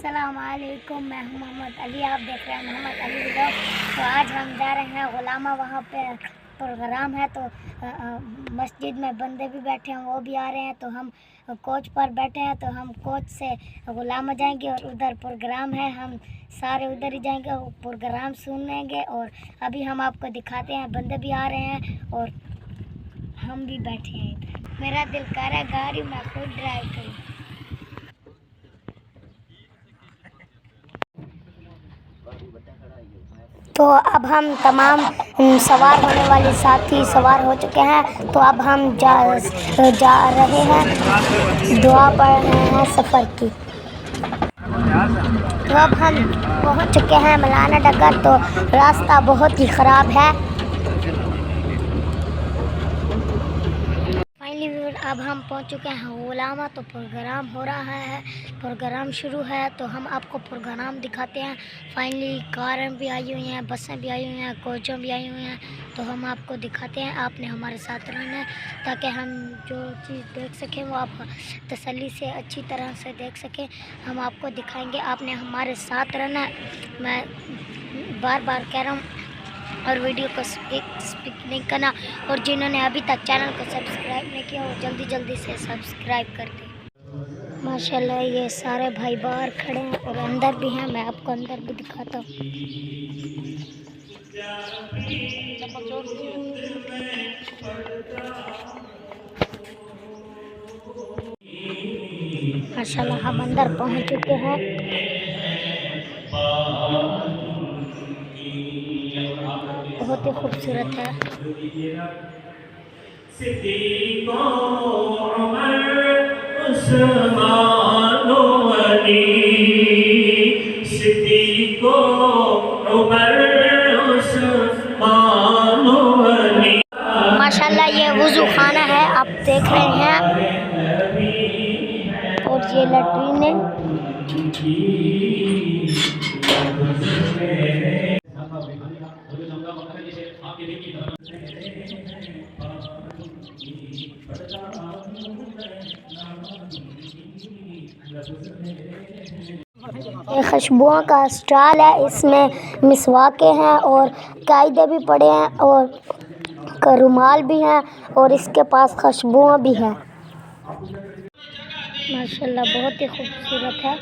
अस्सलामुअलैकुम, मैं हूं मोहम्मद अली। आप देख रहे हैं मोहम्मद अली व्लॉग। तो आज हम जा रहे हैं गुलामा, वहाँ पे प्रोग्राम है। तो मस्जिद में बंदे भी बैठे हैं, वो भी आ रहे हैं। तो हम कोच पर बैठे हैं, तो हम कोच से गुलामा जाएंगे और उधर प्रोग्राम है, हम सारे उधर ही जाएंगे और प्रोग्राम सुनेंगे। और अभी हम आपको दिखाते हैं, बंदे भी आ रहे हैं और हम भी बैठे हैं इधर। मेरा दिल कर रहा है गाड़ी मैं खुद ड्राइव करूँ। तो अब हम तमाम सवार होने वाले साथी सवार हो चुके हैं। तो अब हम जा रहे हैं, दुआ पढ़ रहे हैं सफ़र की। तो अब हम पहुंच चुके हैं मलाना डगर। तो रास्ता बहुत ही ख़राब है। अब हम पहुंच चुके हैं गुलामा। तो प्रोग्राम हो रहा है, प्रोग्राम शुरू है। तो हम आपको प्रोग्राम दिखाते हैं। फाइनली कारें भी आई हुई हैं, बसें भी आई हुई हैं, कोचें भी आई हुई हैं। तो हम आपको दिखाते हैं, आपने हमारे साथ रहना है ताकि हम जो चीज़ देख सकें वो आप तसल्ली से अच्छी तरह से देख सकें। हम आपको दिखाएंगे, आपने हमारे साथ रहना है। मैं बार बार कह रहा हूँ, और वीडियो को स्किप नहीं करना। और जिन्होंने अभी तक चैनल को सब्सक्राइब नहीं किया वो जल्दी जल्दी से सब्सक्राइब कर दें। माशाल्लाह ये सारे भाई बाहर खड़े हैं और अंदर भी हैं, मैं आपको अंदर भी दिखाता हूँ। माशाल्लाह हम अंदर पहुँच चुके हैं। बहुत ही खूबसूरत है। माशाल्लाह ये वुज़ू खाना है, आप देख रहे हैं। और ये लैट्रीन है। ये खुशबुओं का स्टॉल है, इसमें मिसवाके हैं और कायदे भी पड़े हैं और रुमाल भी हैं और इसके पास खुशबुएं भी हैं। माशाल्लाह बहुत ही खूबसूरत है।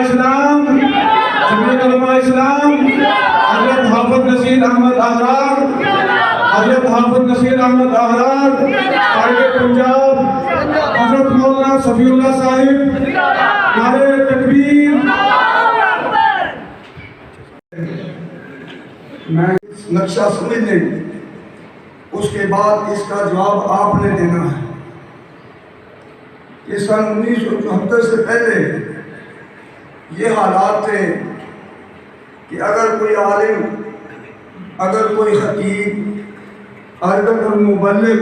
इस्लाम हज़रत हाफ़िज़ नसीर अहमद अहरार, हज़रत हाफ़िज़ नसीर अहमद अहरार कायदे पंजाब, हज़रत मौलाना सफ़ीउल्लाह साहिब, नारे तकबीर। मैं नक्शा समझ लें, उसके बाद इसका जवाब आपने देना है कि सन 1974 से पहले ये हालात थे कि अगर कोई आलिम, अगर कोई खतीब, अगर कोई मुबल्लिग,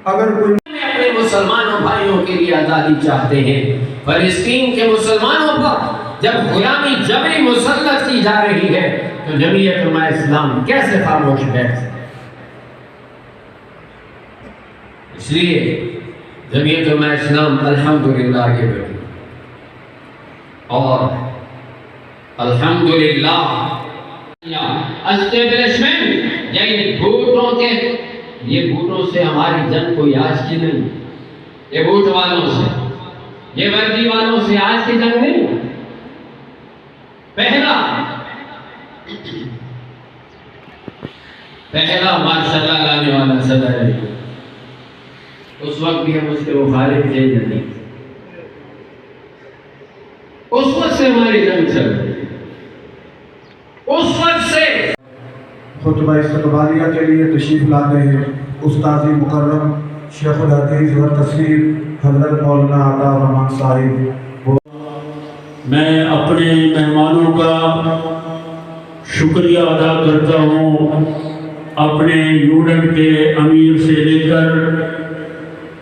अगर कोई अपने मुसलमानों भाइयों के लिए आज़ादी चाहते हैं। फ़लस्तीन के मुसलमानों पर जब गुलामी जबरी मुसल्लत की जा रही है तो जमीयत उलमा इस्लाम कैसे खामोश बैठ सकती? इसलिए जमीयत उलमा इस्लाम अल्हम्दुलिल्लाह के बैठी और अल्हम्दुलिल्लाह एस्टेब्लिशमेंट ये भूतों से हमारी जंग कोई आज की नहीं, ये भूत वालों से, ये वर्दी वालों से आज की जंग नहीं। पहला मार्शल्लाह लाने वाला सदर है। उस वक्त भी हम उसके मुखालिफ थे नहीं, उस वक्त से हमारी जंग चल रही है। उस वक्त से खुतबा इस्तक़बालिया के लिए तशरीफ़ लाते हैं उस्ताद मुकर्रम शेखुल हदीस व तफसीर हज़रत मौलाना अता रहमान साहिब। मैं अपने मेहमानों का शुक्रिया अदा करता हूँ, अपने यूनिट के अमीर से लेकर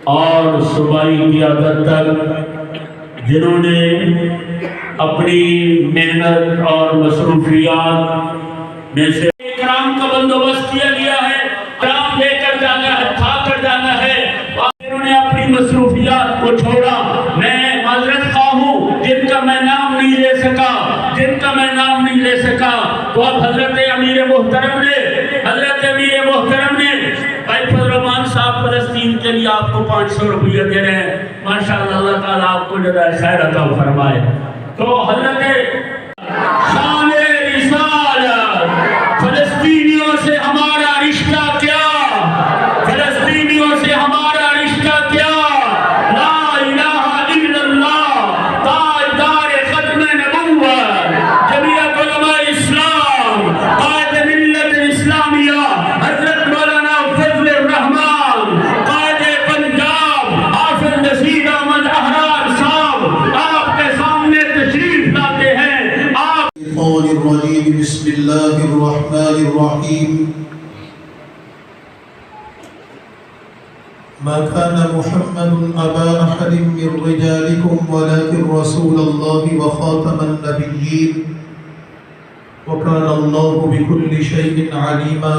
और सूबाई क़ियादत तक जिन्होंने अपनी मेहनत और मसरूफियात में से इकराम का बंदोबस्त किया गया है। इकराम लेकर जाना है, खा कर जाना है। जिन्होंने अपनी मसरूफियात को छोड़ा, मैं माजरत खा हूँ जिनका मैं नाम नहीं ले सका, तो अब हजरत अमीर मोहतरम ने भाई फजल रहमान साहब फलस्तीन के लिए आपको 500 रुपये दे रहे हैं। माशाअल्लाह, अल्लाह ताला आपको जज़ाए खैर अता फरमाए। तो हजरत शान-ए रिसालत, फलस्तीनियों से हमारा रिश्ता क्या, ला इलाहा इल्लल्लाह, ताजदार खत्म नबुव्वत, जमीयत उलमा इस्लाम, कायद मिल्लत इस्लामिया हजरत मौलाना फजल रहमान, कायद पंजाब हाफिज नसीर अहमद अहरार साहब आपके सामने तशरीफ लाते हैं। बिस्मिल्लाहिर्रहमानिर्रहीम। मा काना मुहम्मदुन अबा अहदिम मिन रिजालिकुम वलाकिन रसूलल्लाहि व खातमन नबिय्यीन व काना अल्लाहु बिकुल्लि शैइन अलीमा।